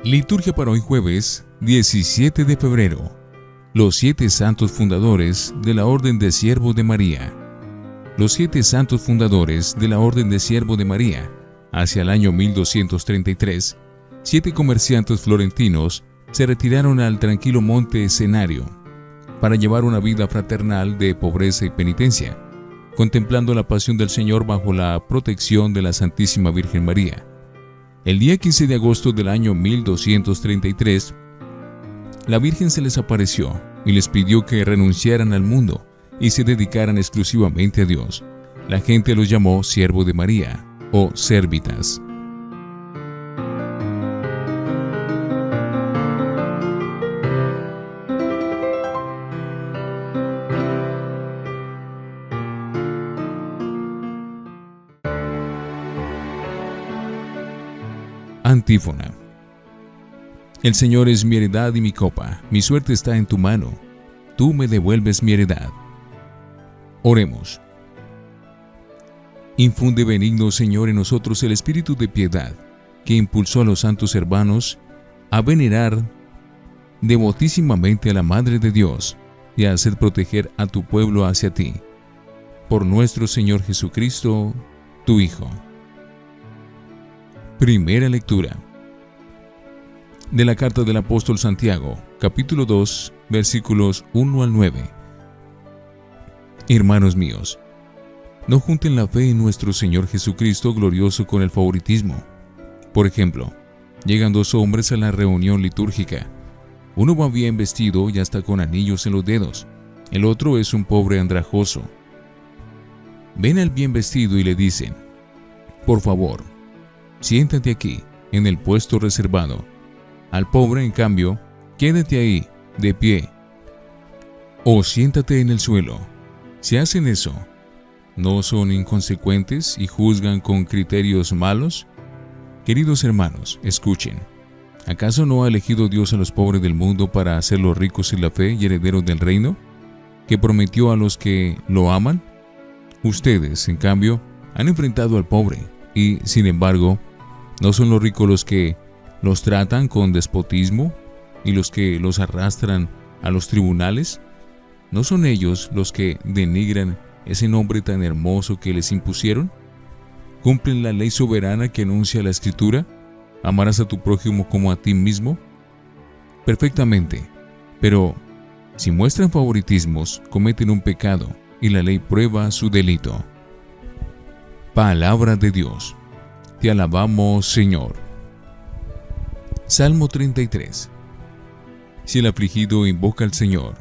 Liturgia para hoy jueves 17 de febrero. Los 7 santos fundadores de la Orden de Siervos de María. Los 7 santos fundadores de la Orden de Siervos de María. Hacia el año 1233, 7 comerciantes florentinos se retiraron al tranquilo monte Escenario para llevar una vida fraternal de pobreza y penitencia, contemplando la pasión del Señor bajo la protección de la Santísima Virgen María. El día 15 de agosto del año 1233, la Virgen se les apareció y les pidió que renunciaran al mundo y se dedicaran exclusivamente a Dios. La gente los llamó Siervo de María o Sérvitas. Antífona. El Señor es mi heredad y mi copa, mi suerte está en tu mano, tú me devuelves mi heredad. Oremos. Infunde benigno, Señor, en nosotros el espíritu de piedad, que impulsó a los santos hermanos a venerar devotísimamente a la Madre de Dios y a hacer proteger a tu pueblo hacia ti. Por nuestro Señor Jesucristo, tu Hijo. Primera lectura de la carta del apóstol Santiago, capítulo 2, versículos 1 al 9. Hermanos míos, no junten la fe en nuestro Señor Jesucristo glorioso con el favoritismo. Por ejemplo, llegan 2 hombres a la reunión litúrgica. Uno va bien vestido y hasta con anillos en los dedos. El otro es un pobre andrajoso. Ven al bien vestido y le dicen: por favor, siéntate aquí, en el puesto reservado. Al pobre, en cambio, quédate ahí, de pie. O siéntate en el suelo. Si hacen eso, ¿no son inconsecuentes y juzgan con criterios malos? Queridos hermanos, escuchen. ¿Acaso no ha elegido Dios a los pobres del mundo para hacerlos ricos en la fe y herederos del reino, que prometió a los que lo aman? Ustedes, en cambio, han enfrentado al pobre y, sin embargo, ¿no son los ricos los que los tratan con despotismo y los que los arrastran a los tribunales? ¿No son ellos los que denigran ese nombre tan hermoso que les impusieron? ¿Cumplen la ley soberana que anuncia la Escritura? ¿Amarás a tu prójimo como a ti mismo? Perfectamente, pero si muestran favoritismos, cometen un pecado y la ley prueba su delito. Palabra de Dios. Te alabamos, Señor. Salmo 33. Si el afligido invoca al Señor,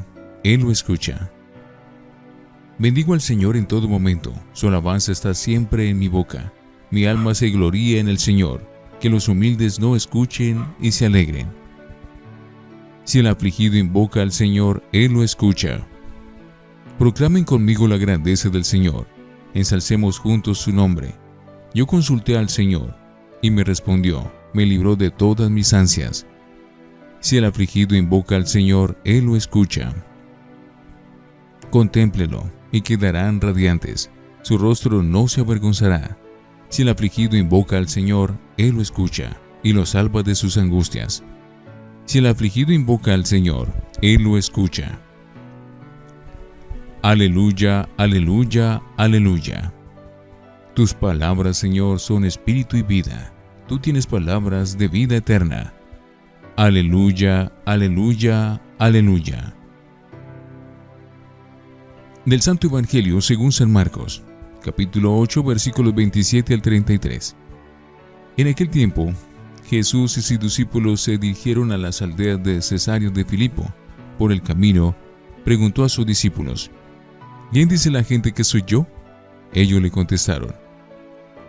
Él lo escucha. Bendigo al Señor en todo momento, su alabanza está siempre en mi boca. Mi alma se gloría en el Señor, que los humildes no escuchen y se alegren. Si el afligido invoca al Señor, Él lo escucha. Proclamen conmigo la grandeza del Señor, ensalcemos juntos su nombre. Yo consulté al Señor, y me respondió, me libró de todas mis ansias. Si el afligido invoca al Señor, Él lo escucha. Contémplelo, y quedarán radiantes, su rostro no se avergonzará. Si el afligido invoca al Señor, Él lo escucha, y lo salva de sus angustias. Si el afligido invoca al Señor, Él lo escucha. Aleluya, aleluya, aleluya. Tus palabras, Señor, son espíritu y vida. Tú tienes palabras de vida eterna. Aleluya, aleluya, aleluya. Del Santo Evangelio según San Marcos, capítulo 8, versículos 27 al 33. En aquel tiempo, Jesús y sus discípulos se dirigieron a las aldeas de Cesarea de Filipo. Por el camino, preguntó a sus discípulos: ¿quién dice la gente que soy yo? Ellos le contestaron: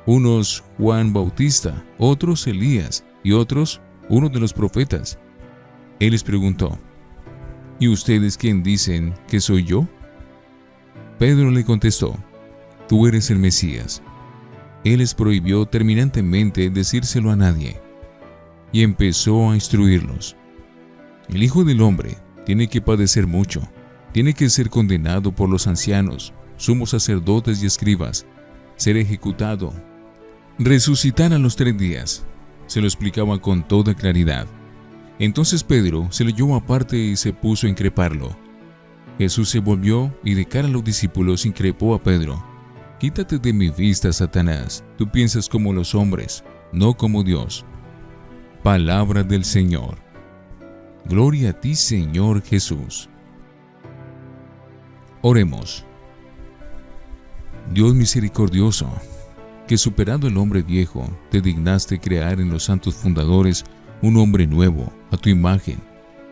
unos Juan Bautista, otros Elías y otros uno de los profetas. Él les preguntó: ¿y ustedes quién dicen que soy yo? Pedro le contestó: tú eres el Mesías. Él les prohibió terminantemente decírselo a nadie y empezó a instruirlos: el Hijo del Hombre tiene que padecer mucho, tiene que ser condenado por los ancianos, sumos sacerdotes y escribas, ser ejecutado, resucitar a los 3 días. Se lo explicaba con toda claridad. Entonces Pedro se lo llevó aparte y se puso a increparlo. Jesús se volvió y de cara a los discípulos increpó a Pedro: «Quítate de mi vista, Satanás, tú piensas como los hombres, no como Dios». Palabra del Señor. Gloria a ti, Señor Jesús. Oremos. Dios misericordioso, que superado el hombre viejo, te dignaste crear en los santos fundadores un hombre nuevo, a tu imagen.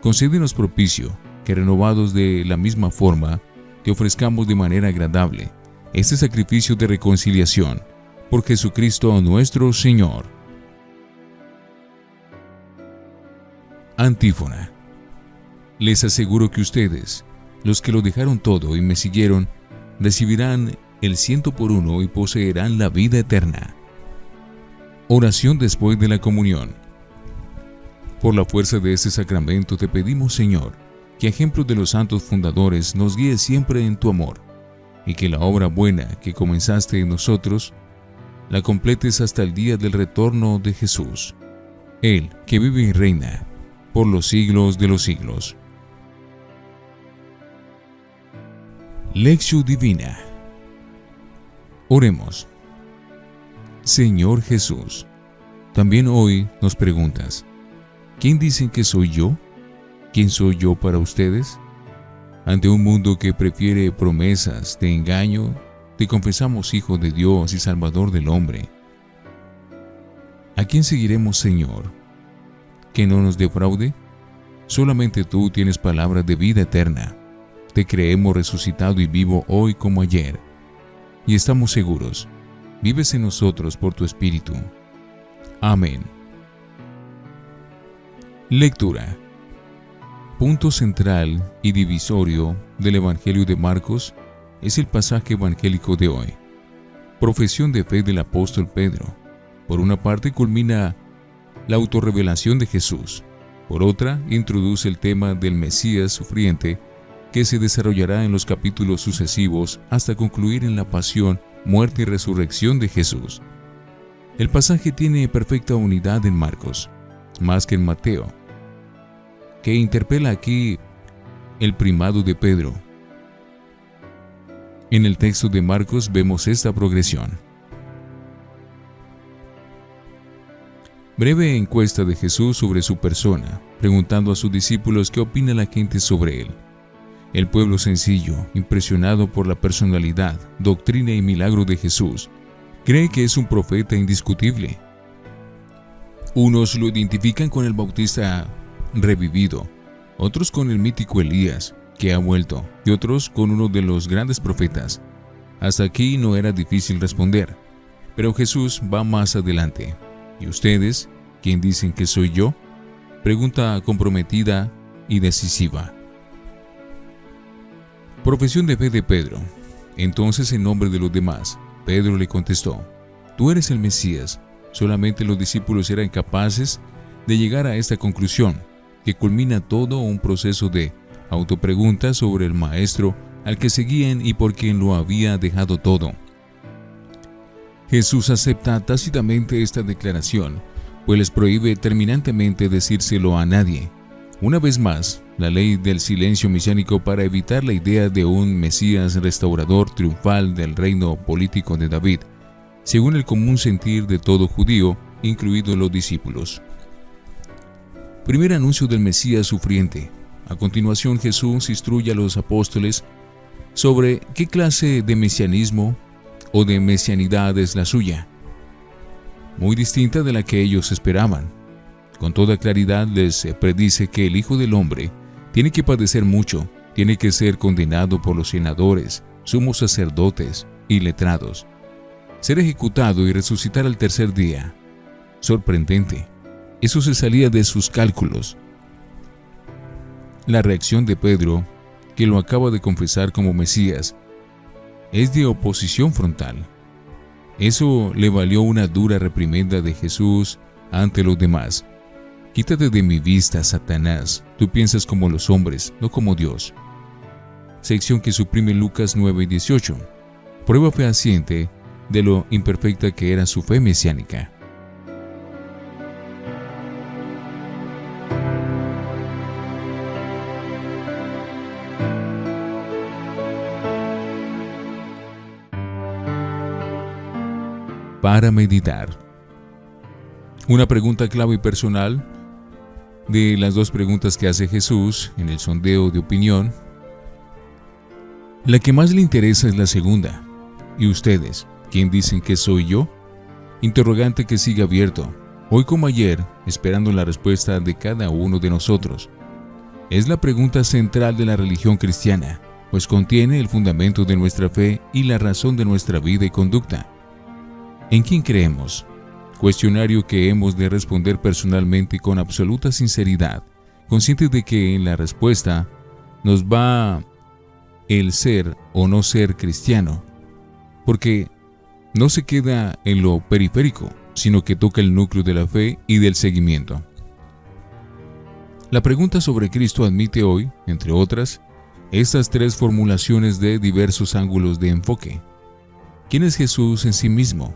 Concédenos propicio, que renovados de la misma forma, te ofrezcamos de manera agradable este sacrificio de reconciliación, por Jesucristo nuestro Señor. Antífona. Les aseguro que ustedes, los que lo dejaron todo y me siguieron, recibirán el 100 por 1 y poseerán la vida eterna. Oración después de la comunión. Por la fuerza de este sacramento te pedimos, Señor, que a ejemplo de los santos fundadores nos guíes siempre en tu amor, y que la obra buena que comenzaste en nosotros la completes hasta el día del retorno de Jesús, Él que vive y reina por los siglos de los siglos. Lección Divina. Oremos. Señor Jesús, también hoy nos preguntas: ¿quién dicen que soy yo? ¿Quién soy yo para ustedes? Ante un mundo que prefiere promesas de engaño, te confesamos Hijo de Dios y Salvador del hombre. ¿A quién seguiremos, Señor? ¿Que no nos defraude? Solamente tú tienes palabras de vida eterna. Te creemos resucitado y vivo hoy como ayer. Y estamos seguros, vives en nosotros por tu Espíritu. Amén. Lectura. Punto central y divisorio del Evangelio de Marcos es el pasaje evangélico de hoy. Profesión de fe del apóstol Pedro. Por una parte culmina la autorrevelación de Jesús. Por otra, introduce el tema del Mesías sufriente que se desarrollará en los capítulos sucesivos hasta concluir en la pasión, muerte y resurrección de Jesús. El pasaje tiene perfecta unidad en Marcos, más que en Mateo, que interpela aquí el primado de Pedro. En el texto de Marcos vemos esta progresión. Breve encuesta de Jesús sobre su persona, preguntando a sus discípulos qué opina la gente sobre él. El pueblo sencillo, impresionado por la personalidad, doctrina y milagro de Jesús, cree que es un profeta indiscutible. Unos lo identifican con el Bautista revivido, otros con el mítico Elías, que ha vuelto, y otros con uno de los grandes profetas. Hasta aquí no era difícil responder, pero Jesús va más adelante. ¿Y ustedes, quién dicen que soy yo?, pregunta comprometida y decisiva. Profesión de fe de Pedro. Entonces, en nombre de los demás, Pedro le contestó: «Tú eres el Mesías». Solamente los discípulos eran capaces de llegar a esta conclusión, que culmina todo un proceso de autopregunta sobre el Maestro al que seguían y por quien lo había dejado todo. Jesús acepta tácitamente esta declaración, pues les prohíbe terminantemente decírselo a nadie. Una vez más, la ley del silencio mesiánico para evitar la idea de un Mesías restaurador triunfal del reino político de David, según el común sentir de todo judío, incluidos los discípulos. Primer anuncio del Mesías sufriente. A continuación, Jesús instruye a los apóstoles sobre qué clase de mesianismo o de mesianidad es la suya, muy distinta de la que ellos esperaban. Con toda claridad les predice que el Hijo del Hombre tiene que padecer mucho, tiene que ser condenado por los senadores, sumos sacerdotes y letrados, ser ejecutado y resucitar al tercer día. Sorprendente, eso se salía de sus cálculos. La reacción de Pedro, que lo acaba de confesar como Mesías, es de oposición frontal. Eso le valió una dura reprimenda de Jesús ante los demás, Quítate de mi vista, Satanás. Tú piensas como los hombres, no como Dios. Sección que suprime Lucas 9:18. Prueba fehaciente de lo imperfecta que era su fe mesiánica. Para meditar. Una pregunta clave y personal de las dos preguntas que hace Jesús en el sondeo de opinión. La que más le interesa es la segunda. ¿Y ustedes? ¿Quién dicen que soy yo? Interrogante que sigue abierto, hoy como ayer, esperando la respuesta de cada uno de nosotros. Es la pregunta central de la religión cristiana, pues contiene el fundamento de nuestra fe y la razón de nuestra vida y conducta. ¿En quién creemos? Cuestionario que hemos de responder personalmente y con absoluta sinceridad, conscientes de que en la respuesta nos va el ser o no ser cristiano, porque no se queda en lo periférico, sino que toca el núcleo de la fe y del seguimiento. La pregunta sobre Cristo admite hoy, entre otras, estas tres formulaciones de diversos ángulos de enfoque. ¿Quién es Jesús en sí mismo?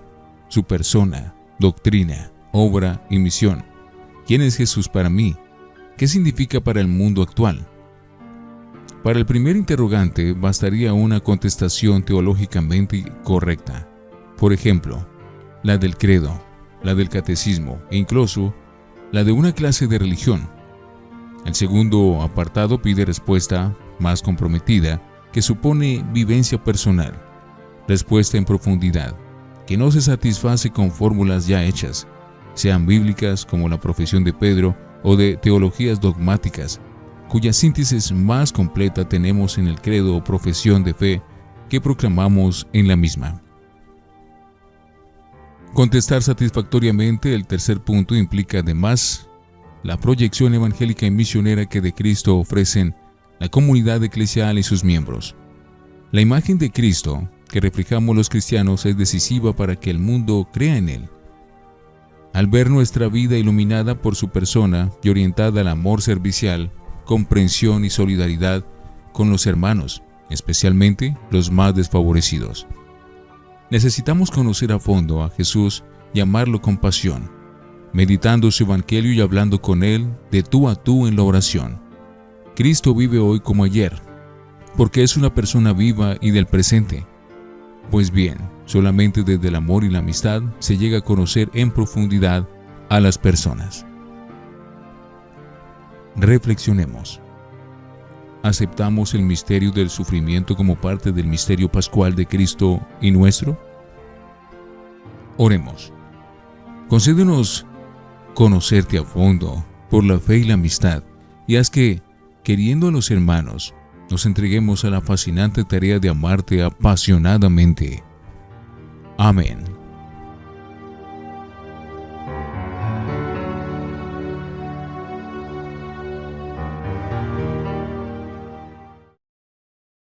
Su persona, doctrina, obra y misión. ¿Quién es Jesús para mí? ¿Qué significa para el mundo actual? Para el primer interrogante bastaría una contestación teológicamente correcta. Por ejemplo, la del credo, la del catecismo e incluso la de una clase de religión. El segundo apartado pide respuesta más comprometida, que supone vivencia personal, respuesta en profundidad, que no se satisface con fórmulas ya hechas, sean bíblicas como la profesión de Pedro o de teologías dogmáticas, cuya síntesis más completa tenemos en el credo o profesión de fe que proclamamos en la misma. Contestar satisfactoriamente el tercer punto implica además la proyección evangélica y misionera que de Cristo ofrecen la comunidad eclesial y sus miembros. La imagen de Cristo que reflejamos los cristianos es decisiva para que el mundo crea en Él. Al ver nuestra vida iluminada por su persona y orientada al amor servicial, comprensión y solidaridad con los hermanos, especialmente los más desfavorecidos. Necesitamos conocer a fondo a Jesús y amarlo con pasión, meditando su evangelio y hablando con Él de tú a tú en la oración. Cristo vive hoy como ayer, porque es una persona viva y del presente. Pues bien, solamente desde el amor y la amistad se llega a conocer en profundidad a las personas. Reflexionemos. ¿Aceptamos el misterio del sufrimiento como parte del misterio pascual de Cristo y nuestro? Oremos. Concédenos conocerte a fondo por la fe y la amistad, y haz que, queriendo a los hermanos, nos entreguemos a la fascinante tarea de amarte apasionadamente. Amén.